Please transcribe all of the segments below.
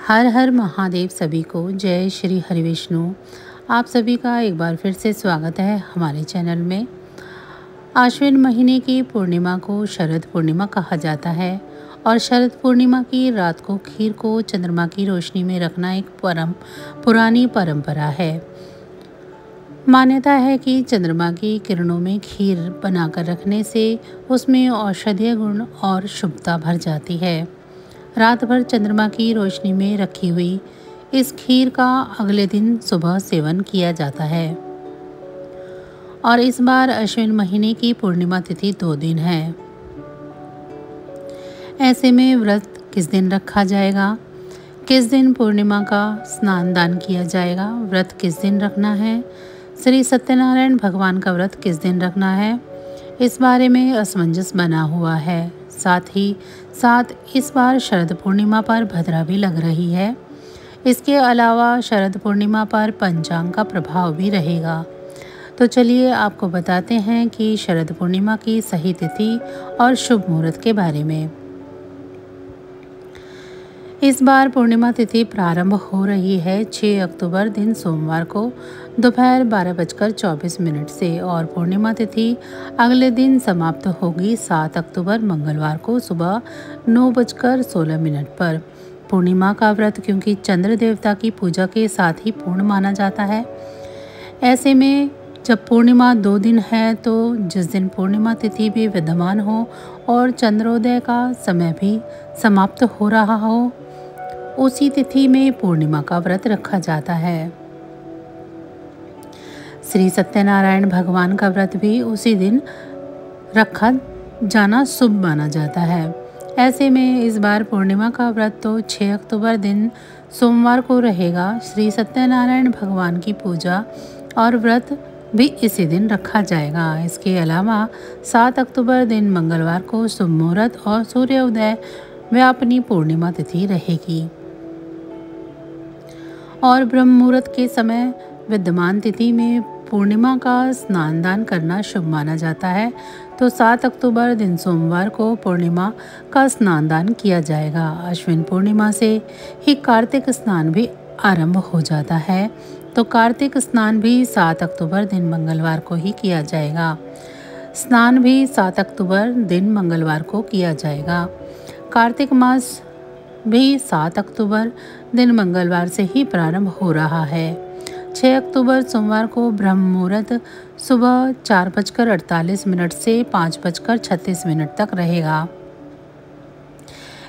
हर हर महादेव। सभी को जय श्री हरि विष्णु। आप सभी का एक बार फिर से स्वागत है हमारे चैनल में। आश्विन महीने की पूर्णिमा को शरद पूर्णिमा कहा जाता है और शरद पूर्णिमा की रात को खीर को चंद्रमा की रोशनी में रखना एक पुरानी परंपरा है। मान्यता है कि चंद्रमा की किरणों में खीर बनाकर रखने से उसमें औषधीय गुण और शुभता भर जाती है। रात भर चंद्रमा की रोशनी में रखी हुई इस खीर का अगले दिन सुबह सेवन किया जाता है और इस बार अश्विन महीने की पूर्णिमा तिथि 2 दिन है। ऐसे में व्रत किस दिन रखा जाएगा, किस दिन पूर्णिमा का स्नान दान किया जाएगा, व्रत किस दिन रखना है, श्री सत्यनारायण भगवान का व्रत किस दिन रखना है, इस बारे में असमंजस बना हुआ है। साथ ही साथ इस बार शरद पूर्णिमा पर भद्रा भी लग रही है। इसके अलावा शरद पूर्णिमा पर पंचांग का प्रभाव भी रहेगा। तो चलिए आपको बताते हैं कि शरद पूर्णिमा की सही तिथि और शुभ मुहूर्त के बारे में। इस बार पूर्णिमा तिथि प्रारंभ हो रही है 6 अक्टूबर दिन सोमवार को दोपहर 12:24 से और पूर्णिमा तिथि अगले दिन समाप्त होगी 7 अक्टूबर मंगलवार को सुबह 9:16 पर। पूर्णिमा का व्रत क्योंकि चंद्र देवता की पूजा के साथ ही पूर्ण माना जाता है। ऐसे में जब पूर्णिमा 2 दिन है तो जिस दिन पूर्णिमा तिथि भी विद्यमान हो और चंद्रोदय का समय भी समाप्त हो रहा हो, उसी तिथि में पूर्णिमा का व्रत रखा जाता है। श्री सत्यनारायण भगवान का व्रत भी उसी दिन रखा जाना शुभ माना जाता है। ऐसे में इस बार पूर्णिमा का व्रत तो 6 अक्टूबर दिन सोमवार को रहेगा। श्री सत्यनारायण भगवान की पूजा और व्रत भी इसी दिन रखा जाएगा। इसके अलावा 7 अक्टूबर दिन मंगलवार को शुभ मुहूर्त और सूर्योदय व अपनी पूर्णिमा तिथि रहेगी और ब्रह्म मुहूर्त के समय विद्यमान तिथि में पूर्णिमा का स्नान दान करना शुभ माना जाता है। तो 7 अक्टूबर दिन सोमवार को पूर्णिमा का स्नान दान किया जाएगा। अश्विन पूर्णिमा से ही कार्तिक स्नान भी आरंभ हो जाता है। तो कार्तिक स्नान भी 7 अक्टूबर दिन मंगलवार को ही किया जाएगा। स्नान भी 7 अक्टूबर दिन मंगलवार को किया जाएगा। कार्तिक मास भी 7 अक्टूबर दिन मंगलवार से ही प्रारंभ हो रहा है। 6 अक्टूबर सोमवार को ब्रह्म मुहूर्त सुबह 4:48 से 5:36 तक रहेगा।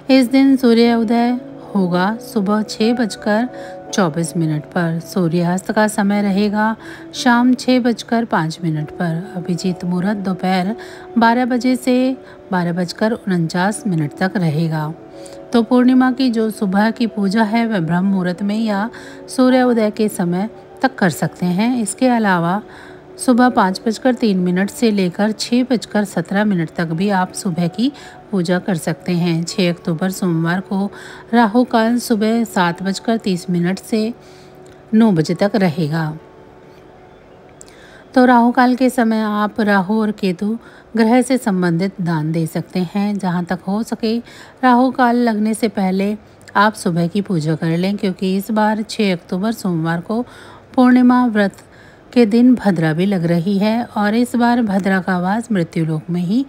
इस दिन सूर्योदय होगा सुबह 6:24 पर। सूर्यास्त का समय रहेगा शाम 6:05 पर। अभिजीत मुहूर्त दोपहर 12 बजे से 12:49 तक रहेगा। तो पूर्णिमा की जो सुबह की पूजा है वह ब्रह्म मुहूर्त में या सूर्योदय के समय तक कर सकते हैं। इसके अलावा सुबह 5:03 से लेकर 6:17 तक भी आप सुबह की पूजा कर सकते हैं। 6 अक्टूबर सोमवार को राहु काल सुबह 7:30 से 9 बजे तक रहेगा। तो राहु काल के समय आप राहु और केतु ग्रह से संबंधित दान दे सकते हैं। जहां तक हो सके राहु काल लगने से पहले आप सुबह की पूजा कर लें, क्योंकि इस बार 6 अक्टूबर सोमवार को पूर्णिमा व्रत के दिन भद्रा भी लग रही है और इस बार भद्रा का वास मृत्युलोक में ही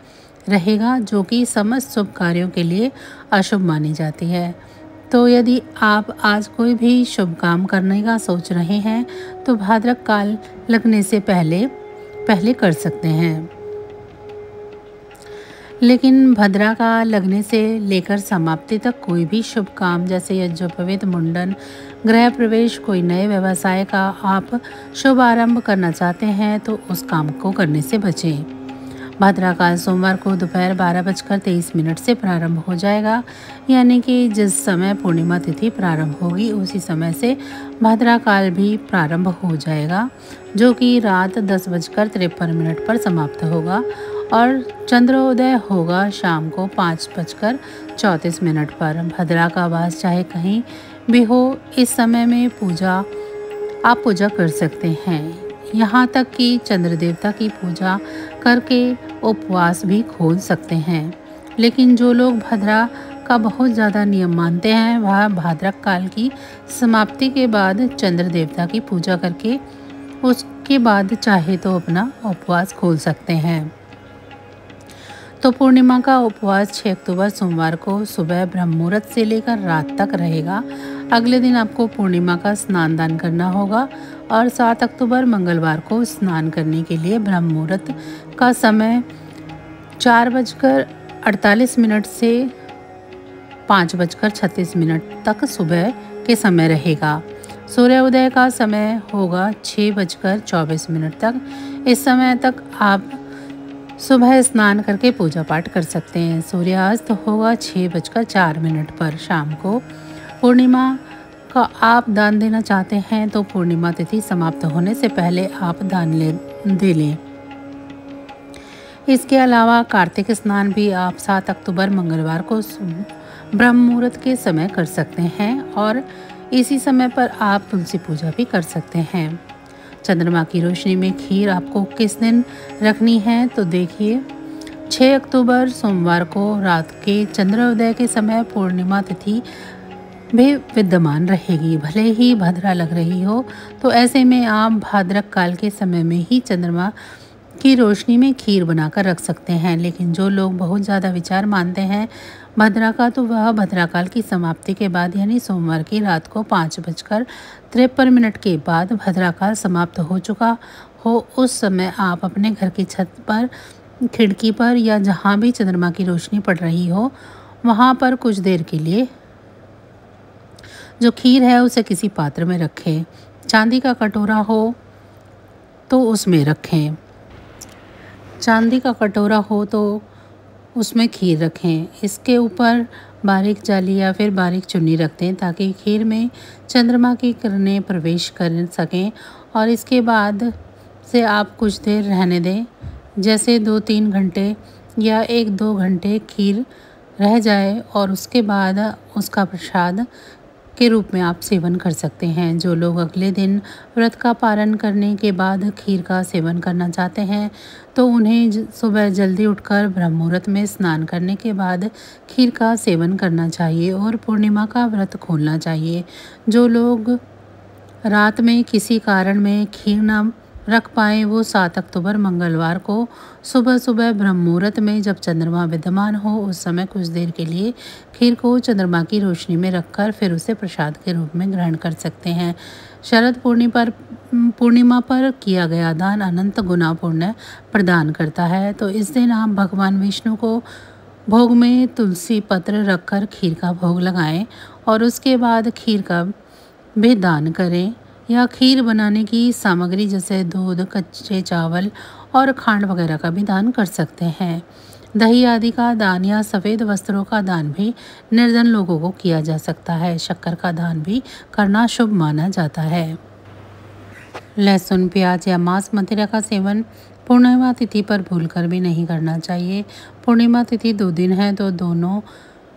रहेगा, जो कि समस्त शुभ कार्यों के लिए अशुभ मानी जाती है। तो यदि आप आज कोई भी शुभ काम करने का सोच रहे हैं तो भाद्रक काल लगने से पहले कर सकते हैं। लेकिन भद्रा का लगने से लेकर समाप्ति तक कोई भी शुभ काम जैसे यज्ञोपवीत, मुंडन, गृह प्रवेश, कोई नए व्यवसाय का आप शुभ आरंभ करना चाहते हैं तो उस काम को करने से बचें। भद्रा काल सोमवार को दोपहर 12:23 से प्रारंभ हो जाएगा, यानी कि जिस समय पूर्णिमा तिथि प्रारंभ होगी उसी समय से भद्रा काल भी प्रारंभ हो जाएगा, जो कि रात 10:53 पर समाप्त होगा और चंद्रोदय होगा शाम को 5:34 पर। भद्रा का वास चाहे कहीं भी हो, इस समय में आप पूजा कर सकते हैं। यहाँ तक कि चंद्र देवता की पूजा करके उपवास भी खोल सकते हैं। लेकिन जो लोग भद्रा का बहुत ज़्यादा नियम मानते हैं, वह भाद्रक काल की समाप्ति के बाद चंद्र देवता की पूजा करके उसके बाद चाहे तो अपना उपवास खोल सकते हैं। तो पूर्णिमा का उपवास 6 अक्टूबर सोमवार को सुबह ब्रह्म मुहूर्त से लेकर रात तक रहेगा। अगले दिन आपको पूर्णिमा का स्नान दान करना होगा और 7 अक्टूबर मंगलवार को स्नान करने के लिए ब्रह्म मुहूर्त का समय 4:48 से 5:36 तक सुबह के समय रहेगा। सूर्योदय का समय होगा 6:24 तक। इस समय तक आप सुबह स्नान करके पूजा पाठ कर सकते हैं। सूर्यास्त होगा 6:04 पर शाम को। पूर्णिमा का आप दान देना चाहते हैं तो पूर्णिमा तिथि समाप्त होने से पहले आप दान दे लें। इसके अलावा कार्तिक स्नान भी आप 7 अक्टूबर मंगलवार को ब्रह्म मुहूर्त के समय कर सकते हैं और इसी समय पर आप तुलसी पूजा भी कर सकते हैं। चंद्रमा की रोशनी में खीर आपको किस दिन रखनी है तो देखिए, 6 अक्टूबर सोमवार को रात के चंद्रोदय के समय पूर्णिमा तिथि भी विद्यमान रहेगी। भले ही भद्रा लग रही हो तो ऐसे में आप भाद्रक काल के समय में ही चंद्रमा की रोशनी में खीर बनाकर रख सकते हैं। लेकिन जो लोग बहुत ज़्यादा विचार मानते हैं भद्रा का, तो वह भद्राकाल की समाप्ति के बाद यानी सोमवार की रात को 5:53 के बाद भद्राकाल समाप्त हो चुका हो, उस समय आप अपने घर की छत पर, खिड़की पर या जहाँ भी चंद्रमा की रोशनी पड़ रही हो वहाँ पर कुछ देर के लिए जो खीर है उसे किसी पात्र में रखें। चांदी का कटोरा हो तो उसमें रखें। चांदी का कटोरा हो तो उसमें खीर रखें। इसके ऊपर बारीक जाली या फिर बारीक चुन्नी रख दें ताकि खीर में चंद्रमा की किरणें प्रवेश कर सकें और इसके बाद से आप कुछ देर रहने दें, जैसे 2-3 घंटे या 1-2 घंटे खीर रह जाए और उसके बाद उसका प्रसाद के रूप में आप सेवन कर सकते हैं। जो लोग अगले दिन व्रत का पालन करने के बाद खीर का सेवन करना चाहते हैं तो उन्हें सुबह जल्दी उठकर ब्रह्म मुहूर्त में स्नान करने के बाद खीर का सेवन करना चाहिए और पूर्णिमा का व्रत खोलना चाहिए। जो लोग रात में किसी कारण में खीर न रख पाए वो 7 अक्टूबर मंगलवार को सुबह सुबह ब्रह्म मुहूर्त में जब चंद्रमा विद्यमान हो उस समय कुछ देर के लिए खीर को चंद्रमा की रोशनी में रखकर फिर उसे प्रसाद के रूप में ग्रहण कर सकते हैं। शरद पूर्णिमा पर किया गया दान अनंत गुना पुण्य प्रदान करता है। तो इस दिन आप भगवान विष्णु को भोग में तुलसी पत्र रखकर खीर का भोग लगाएं और उसके बाद खीर का भी दान करें या खीर बनाने की सामग्री जैसे दूध, कच्चे चावल और खांड वगैरह का भी दान कर सकते हैं। दही आदि का दान या सफ़ेद वस्त्रों का दान भी निर्धन लोगों को किया जा सकता है। शक्कर का दान भी करना शुभ माना जाता है। लहसुन, प्याज या मांस मदिरा का सेवन पूर्णिमा तिथि पर भूलकर भी नहीं करना चाहिए। पूर्णिमा तिथि 2 दिन है तो दोनों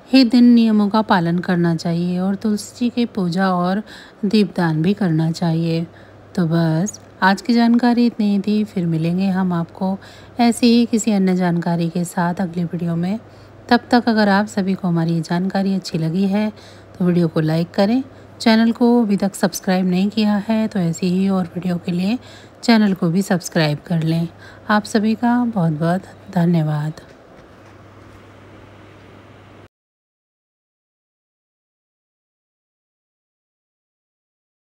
ही दिन नियमों का पालन करना चाहिए और तुलसी जी की पूजा और दीपदान भी करना चाहिए। तो बस आज की जानकारी इतनी ही थी। फिर मिलेंगे हम आपको ऐसी ही किसी अन्य जानकारी के साथ अगली वीडियो में। तब तक अगर आप सभी को हमारी ये जानकारी अच्छी लगी है तो वीडियो को लाइक करें। चैनल को अभी तक सब्सक्राइब नहीं किया है तो ऐसी ही और वीडियो के लिए चैनल को भी सब्सक्राइब कर लें। आप सभी का बहुत बहुत धन्यवाद।